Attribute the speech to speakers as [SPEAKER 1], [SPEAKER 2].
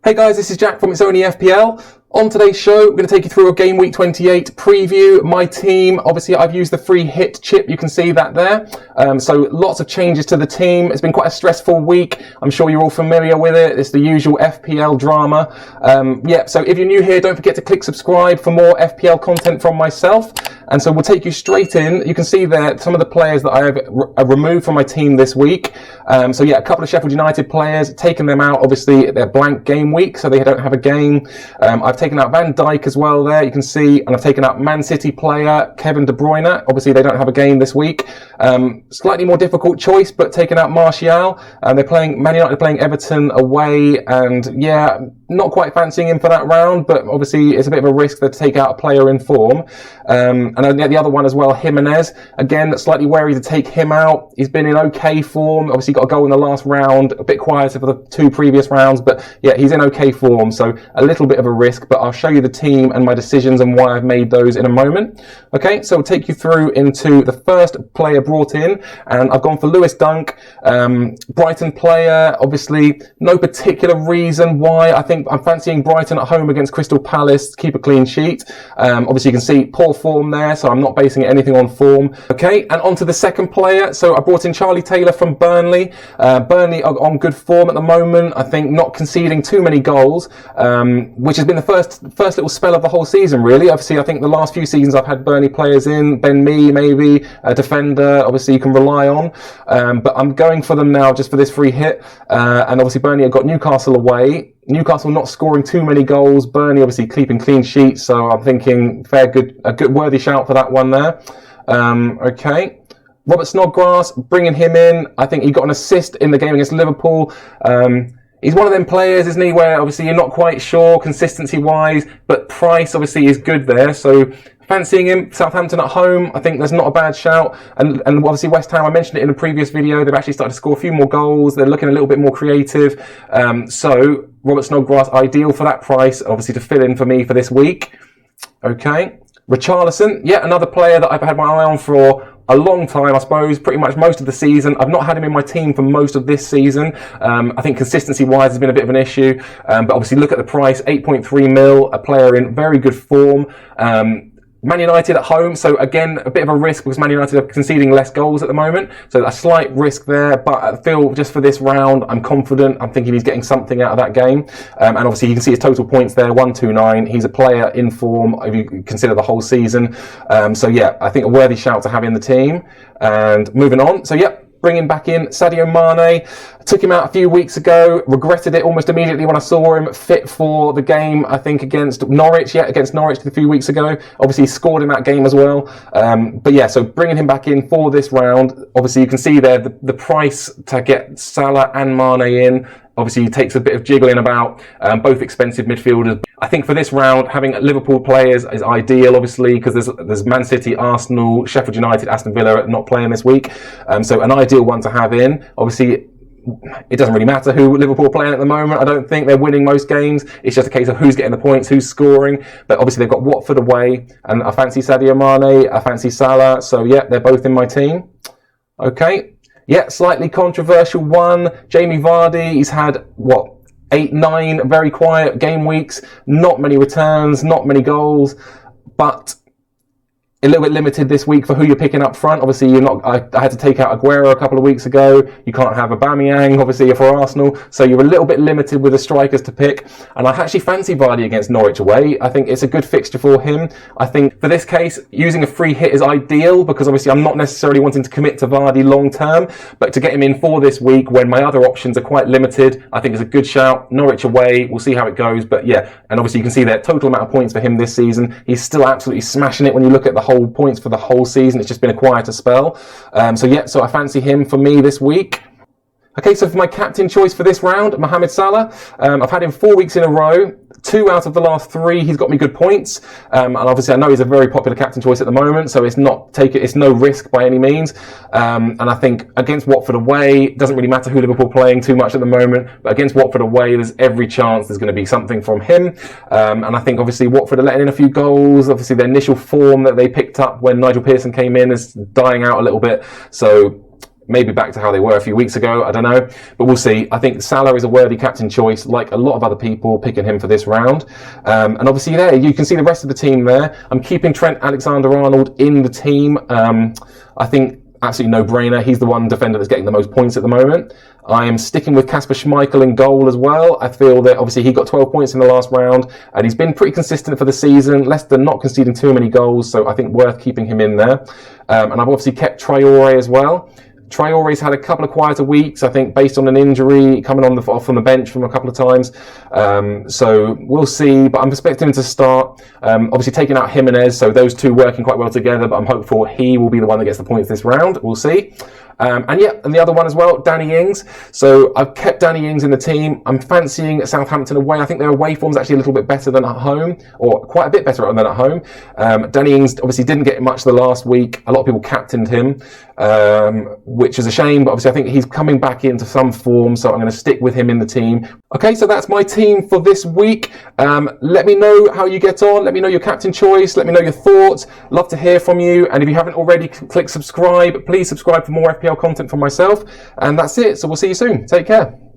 [SPEAKER 1] Hey guys, this is Jack from It's Only FPL. On today's show, we're going to take you through a Game Week 28 preview. My team, obviously I've used the free hit chip, you can see that there. So lots of changes to the team. It's been quite a stressful week. I'm sure you're all familiar with it. It's the usual FPL drama. So if you're new here, don't forget to click subscribe for more FPL content from myself. And so we'll take you straight in. You can see there some of the players that I have removed from my team this week. A couple of Sheffield United players, taken them out. Obviously, they're blank game week, so they don't have a game. I've taken out Van Dijk as well there, you can see, and I've taken out Man City player Kevin De Bruyne. Obviously, they don't have a game this week. Slightly more difficult choice, but taken out Martial. They're playing Man United, playing Everton away, and yeah, not quite fancying him for that round, but obviously it's a bit of a risk to take out a player in form. And the other one as well, Jimenez. Again, slightly wary to take him out. He's been in okay form. Obviously got a goal in the last round, a bit quieter for the two previous rounds, but yeah, he's in okay form. So a little bit of a risk, but I'll show you the team and my decisions and why I've made those in a moment. Okay, so I'll take you through into the first player brought in, and I've gone for Lewis Dunk, Brighton player. Obviously, no particular reason why. I think I'm fancying Brighton at home against Crystal Palace, keep a clean sheet. Obviously, you can see poor form there, so I'm not basing anything on form. Okay, and on to the second player. So I brought in Charlie Taylor from Burnley. Burnley are on good form at the moment. I think not conceding too many goals, which has been the first little spell of the whole season, really. Obviously, I think the last few seasons I've had Burnley players in, Ben Mee maybe, a defender, obviously you can rely on. But I'm going for them now just for this free hit. And obviously Burnley have got Newcastle away. Newcastle not scoring too many goals. Burnley obviously keeping clean sheets, so I'm thinking a good worthy shout for that one there. Okay. Robert Snodgrass, bringing him in. I think he got an assist in the game against Liverpool. He's one of them players, isn't he, where obviously you're not quite sure consistency-wise, but price obviously is good there. So fancying him. Southampton at home, I think that's not a bad shout. And obviously West Ham, I mentioned it in a previous video, they've actually started to score a few more goals. They're looking a little bit more creative. So Robert Snodgrass, ideal for that price, obviously to fill in for me for this week. Okay. Richarlison, yeah, another player that I've had my eye on for a long time, I suppose, pretty much most of the season. I've not had him in my team for most of this season. I think consistency-wise has been a bit of an issue. But obviously look at the price, 8.3 mil, a player in very good form. Man United at home, so again, a bit of a risk because Man United are conceding less goals at the moment. So a slight risk there, but I feel just for this round, I'm confident. I'm thinking he's getting something out of that game. And obviously you can see his total points there, 129. He's a player in form if you consider the whole season. So yeah, I think a worthy shout to have in the team. And moving on, so yeah, bringing back in Sadio Mane. Took him out a few weeks ago, regretted it almost immediately when I saw him fit for the game, I think against Norwich, against Norwich a few weeks ago. Obviously he scored in that game as well. But yeah, so bringing him back in for this round. Obviously you can see there the price to get Salah and Mane in. Obviously he takes a bit of jiggling about, both expensive midfielders. I think for this round, having Liverpool players is ideal, obviously, because there's Man City, Arsenal, Sheffield United, Aston Villa not playing this week. So an ideal one to have in. Obviously, it doesn't really matter who Liverpool are playing at the moment. I don't think they're winning most games. It's just a case of who's getting the points, who's scoring. But obviously they've got Watford away, and I fancy Sadio Mane, I fancy Salah. So yeah, they're both in my team. Okay. Yeah, slightly controversial one. Jamie Vardy, he's had, 8, 9 very quiet game weeks. Not many returns, not many goals, but a little bit limited this week for who you're picking up front. Obviously, I had to take out Aguero a couple of weeks ago. You can't have Aubameyang, obviously, for Arsenal. So you're a little bit limited with the strikers to pick. And I actually fancy Vardy against Norwich away. I think it's a good fixture for him. I think for this case, using a free hit is ideal because obviously I'm not necessarily wanting to commit to Vardy long term. But to get him in for this week when my other options are quite limited, I think it's a good shout. Norwich away, we'll see how it goes. But yeah, and obviously you can see the total amount of points for him this season. He's still absolutely smashing it when you look at the whole points for the whole season. It's just been a quieter spell. So I fancy him for me this week. Okay, so for my captain choice for this round, Mohamed Salah. I've had him 4 weeks in a row. 2 out of the last 3, he's got me good points. And obviously I know he's a very popular captain choice at the moment, so it's no risk by any means. And I think against Watford away, it doesn't really matter who Liverpool are playing too much at the moment, but against Watford away, there's every chance there's going to be something from him. And I think obviously Watford are letting in a few goals. Obviously their initial form that they picked up when Nigel Pearson came in is dying out a little bit. So maybe back to how they were a few weeks ago, I don't know, but we'll see. I think Salah is a worthy captain choice, like a lot of other people picking him for this round. And obviously there, you can see the rest of the team there. I'm keeping Trent Alexander-Arnold in the team. I think absolutely no-brainer. He's the one defender that's getting the most points at the moment. I am sticking with Kasper Schmeichel in goal as well. I feel that obviously he got 12 points in the last round and he's been pretty consistent for the season. Leicester not conceding too many goals, so I think worth keeping him in there. And I've obviously kept Traore as well. Traore's had a couple of quieter weeks, I think, based on an injury, coming off from the bench from a couple of times. So we'll see, but I'm expecting him to start. Obviously taking out Jimenez, so those two working quite well together, but I'm hopeful he will be the one that gets the points this round. We'll see. And the other one as well, Danny Ings. So I've kept Danny Ings in the team. I'm fancying Southampton away. I think their away form's actually a little bit better than at home, or quite a bit better than at home. Danny Ings obviously didn't get much the last week. A lot of people captained him, which is a shame, but obviously I think he's coming back into some form, so I'm going to stick with him in the team. Okay, so that's my team for this week. Let me know how you get on. Let me know your captain choice. Let me know your thoughts. Love to hear from you. And if you haven't already, click subscribe. Please subscribe for more FPL content from myself. And that's it. So we'll see you soon. Take care.